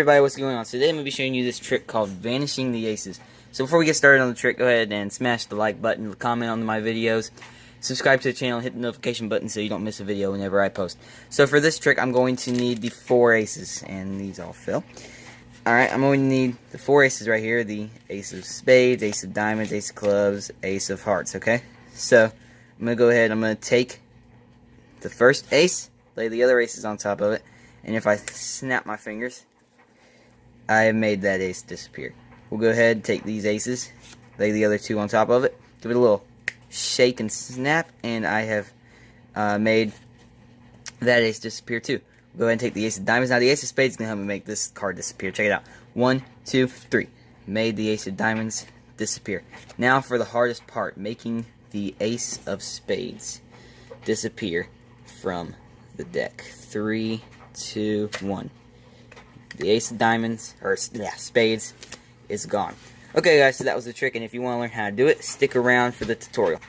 everybody, what's going on? Today I'm going to be showing you this trick called vanishing the aces. So before we get started on the trick, go ahead and smash the like button, comment on my videos, subscribe to the channel, hit the notification button so you don't miss a video whenever I post. So for this trick, I'm going to need the 4 aces, and these all fill. Alright, I'm going to need the 4 aces right here, the ace of spades, ace of diamonds, ace of clubs, ace of hearts, okay? So I'm going to go ahead, I'm going to take the first ace, lay the other aces on top of it, and if I snap my fingers, I have made that ace disappear. We'll go ahead and take these aces, lay the other 2 on top of it, give it a little shake and snap, and I have made that ace disappear too. We'll go ahead and take the ace of diamonds. Now the ace of spades is going to help me make this card disappear. Check it out. 1, 2, 3. Made the ace of diamonds disappear. Now for the hardest part, making the ace of spades disappear from the deck. 3, 2, 1. The ace of diamonds, or spades, is gone. Okay guys, so that was the trick, and if you want to learn how to do it, stick around for the tutorial.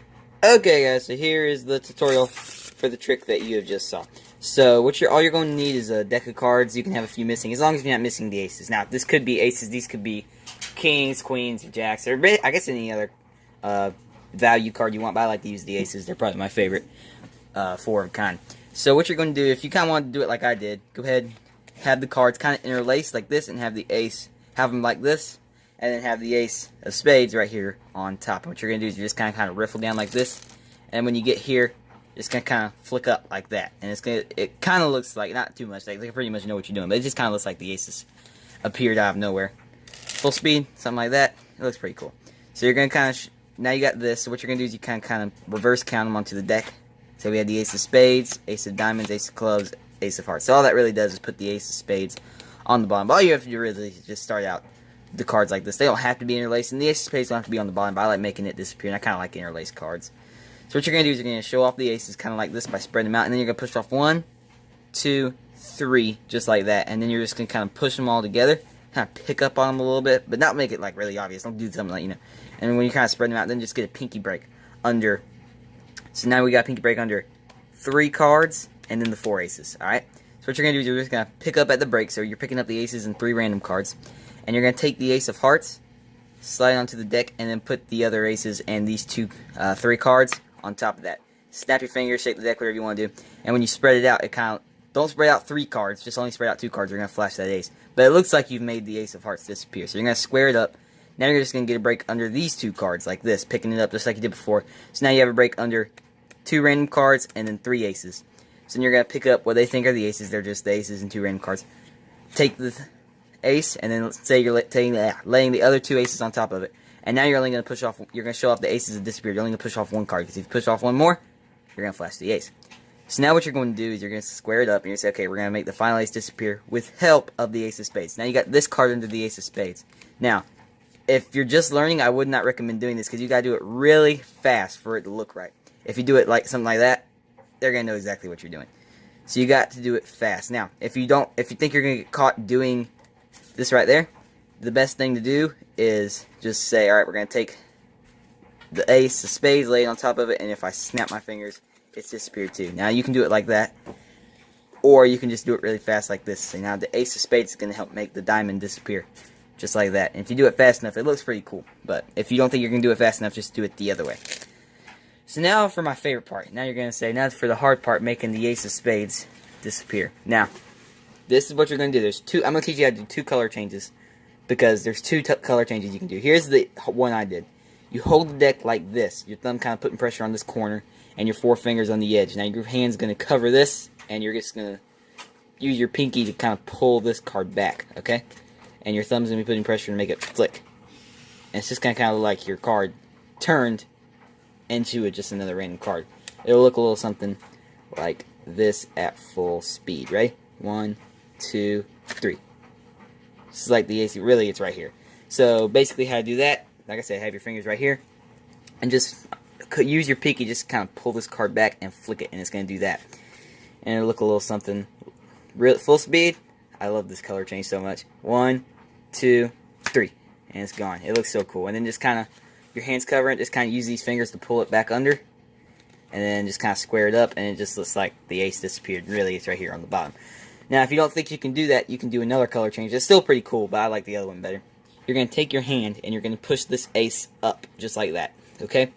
Okay guys, so here is the tutorial for the trick that you have just saw. So all you're going to need is a deck of cards. You can have a few missing, as long as you're not missing the aces. Now, this could be aces, these could be kings, queens, jacks, or I guess any other value card you want, but I like to use the aces. They're probably my favorite form kind. So what you're going to do, if you kind of want to do it like I did, go ahead, have the cards kind of interlaced like this, and have the ace, have them like this, and then have the ace of spades right here on top. And what you're going to do is you're just kind of riffle down like this, and when you get here, it's going to kind of flick up like that. And it kind of looks like, not too much, like you pretty much know what you're doing, but it just kind of looks like the aces appeared out of nowhere. Full speed, something like that. It looks pretty cool. So you're going to kind of, now you got this, so what you're going to do is you kind of reverse count them onto the deck. So we had the ace of spades, ace of diamonds, ace of clubs, ace of hearts. So all that really does is put the ace of spades on the bottom. But all you have to do really is just start out the cards like this. They don't have to be interlaced, and the ace of spades don't have to be on the bottom, but I like making it disappear, and I kind of like interlaced cards. So what you're going to do is you're going to show off the aces kind of like this by spreading them out, and then you're going to push off 1, 2, 3, just like that, and then you're just going to kind of push them all together, kind of pick up on them a little bit, but not make it like really obvious. Don't do something like, you know. And when you kind of spread them out, then just get a pinky break under. So now we got a pinky break under 3 cards, and then the 4 aces, alright? So what you're going to do is you're just going to pick up at the break, so you're picking up the aces and 3 random cards, and you're going to take the ace of hearts, slide onto the deck, and then put the other aces and these 3 cards on top of that. Snap your fingers, shake the deck, whatever you want to do, and when you spread it out, don't spread out 3 cards, just only spread out 2 cards, you're going to flash that ace. But it looks like you've made the ace of hearts disappear, so you're going to square it up. Now you're just going to get a break under these 2 cards, like this, picking it up just like you did before. So now you have a break under 2 random cards and then 3 aces. So then you're going to pick up what they think are the aces. They're just the aces and 2 random cards. Take the ace, and then let's say you're laying the other 2 aces on top of it. And now you're only going to push off, you're going to show off the aces that disappeared. You're only going to push off 1 card, because if you push off 1 more, you're going to flash the ace. So now what you're going to do is you're going to square it up, and you're going to say, okay, we're going to make the final ace disappear with help of the ace of spades. Now you got this card under the ace of spades. Now, if you're just learning, I would not recommend doing this, because you got to do it really fast for it to look right. If you do it like something like that, they're going to know exactly what you're doing. So you got to do it fast. Now, if you think you're going to get caught doing this right there, the best thing to do is just say, alright, we're going to take the ace of spades, lay it on top of it, and if I snap my fingers, it's disappeared too. Now, you can do it like that, or you can just do it really fast like this. So now the ace of spades is going to help make the diamond disappear, just like that. And if you do it fast enough, it looks pretty cool. But if you don't think you're going to do it fast enough, just do it the other way. So now for my favorite part. Now you're going to say, now for the hard part, making the ace of spades disappear. Now, this is what you're going to do. I'm going to teach you how to do 2 color changes, because there's 2 color changes you can do. Here's the one I did. You hold the deck like this. Your thumb kind of putting pressure on this corner, and your 4 fingers on the edge. Now your hand's going to cover this, and you're just going to use your pinky to kind of pull this card back, okay? And your thumb's going to be putting pressure to make it flick. And it's just going to kind of look like your card turned into just another random card. It'll look a little something like this at full speed. Ready? 1, 2, 3. This is like the ace. Really, it's right here. So basically, how to do that? Like I said, have your fingers right here, and just use your pinky. Just kind of pull this card back and flick it, and it's going to do that. And it'll look a little something. Full speed. I love this color change so much. 1, 2, 3, and it's gone. It looks so cool. And then just kind of, your hands cover it, just kind of use these fingers to pull it back under, and then just kind of square it up, and it just looks like the ace disappeared. Really, it's right here on the bottom. Now, if you don't think you can do that, you can do another color change. It's still pretty cool, but I like the other one better. You're going to take your hand, and you're going to push this ace up, just like that, okay?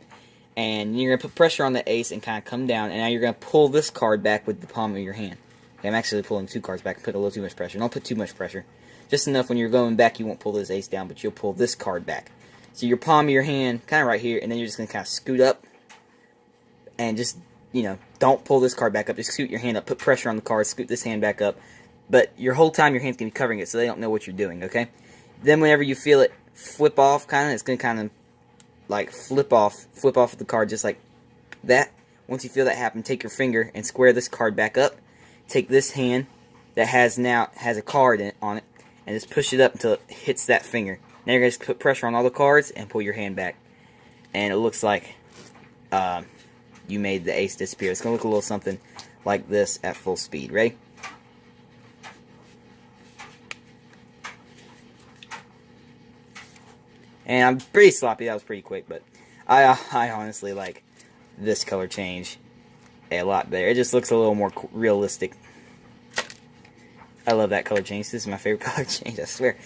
And you're going to put pressure on the ace and kind of come down, and now you're going to pull this card back with the palm of your hand. Okay, I'm actually pulling 2 cards back and put a little too much pressure. Don't put too much pressure. Just enough when you're going back, you won't pull this ace down, but you'll pull this card back. So your palm of your hand, kind of right here, and then you're just going to kind of scoot up, and just, you know, don't pull this card back up. Just scoot your hand up, put pressure on the card, scoot this hand back up. But your whole time, your hand's going to be covering it, so they don't know what you're doing, okay? Then whenever you feel it flip off, it's going to kind of, like, flip off the card just like that. Once you feel that happen, take your finger and square this card back up. Take this hand that has a card on it, and just push it up until it hits that finger. Now you're going to put pressure on all the cards and pull your hand back. And it looks like you made the ace disappear. It's going to look a little something like this at full speed. Ready? And I'm pretty sloppy. That was pretty quick, but I honestly like this color change a lot better. It just looks a little more realistic. I love that color change. This is my favorite color change, I swear.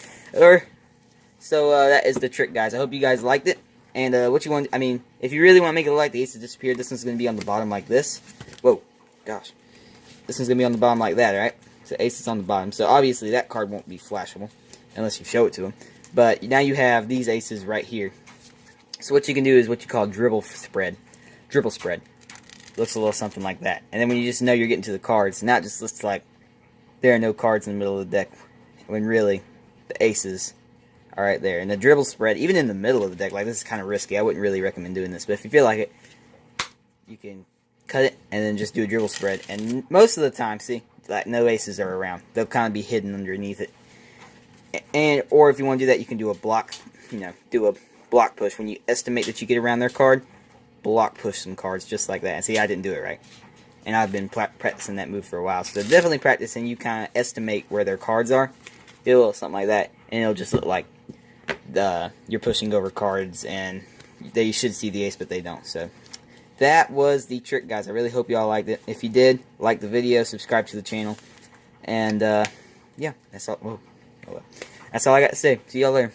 So that is the trick, guys. I hope you guys liked it. And what you want, I mean, if you really want to make it look like the aces disappeared, this one's going to be on the bottom like this. Whoa, gosh. This one's going to be on the bottom like that, right? So ace is on the bottom. So obviously that card won't be flashable unless you show it to them. But now you have these aces right here. So what you can do is what you call dribble spread. Dribble spread. Looks a little something like that. And then when you just know you're getting to the cards, now it just looks like there are no cards in the middle of the deck, when really the aces are right there. And the dribble spread, even in the middle of the deck, like this is kind of risky. I wouldn't really recommend doing this. But if you feel like it, you can cut it and then just do a dribble spread. And most of the time, see, like no aces are around. They'll kind of be hidden underneath it. Or if you want to do that, you can do a block, do a block push. When you estimate that you get around their card, block push some cards just like that. And see, I didn't do it right. And I've been practicing that move for a while. So definitely practice, and you kind of estimate where their cards are. Do something like that, and it'll just look like you're pushing over cards, and they should see the ace, but they don't. So that was the trick, guys. I really hope you all liked it. If you did, like the video, subscribe to the channel. And yeah, that's all. Whoa. Oh, well. That's all I got to say. See y'all later.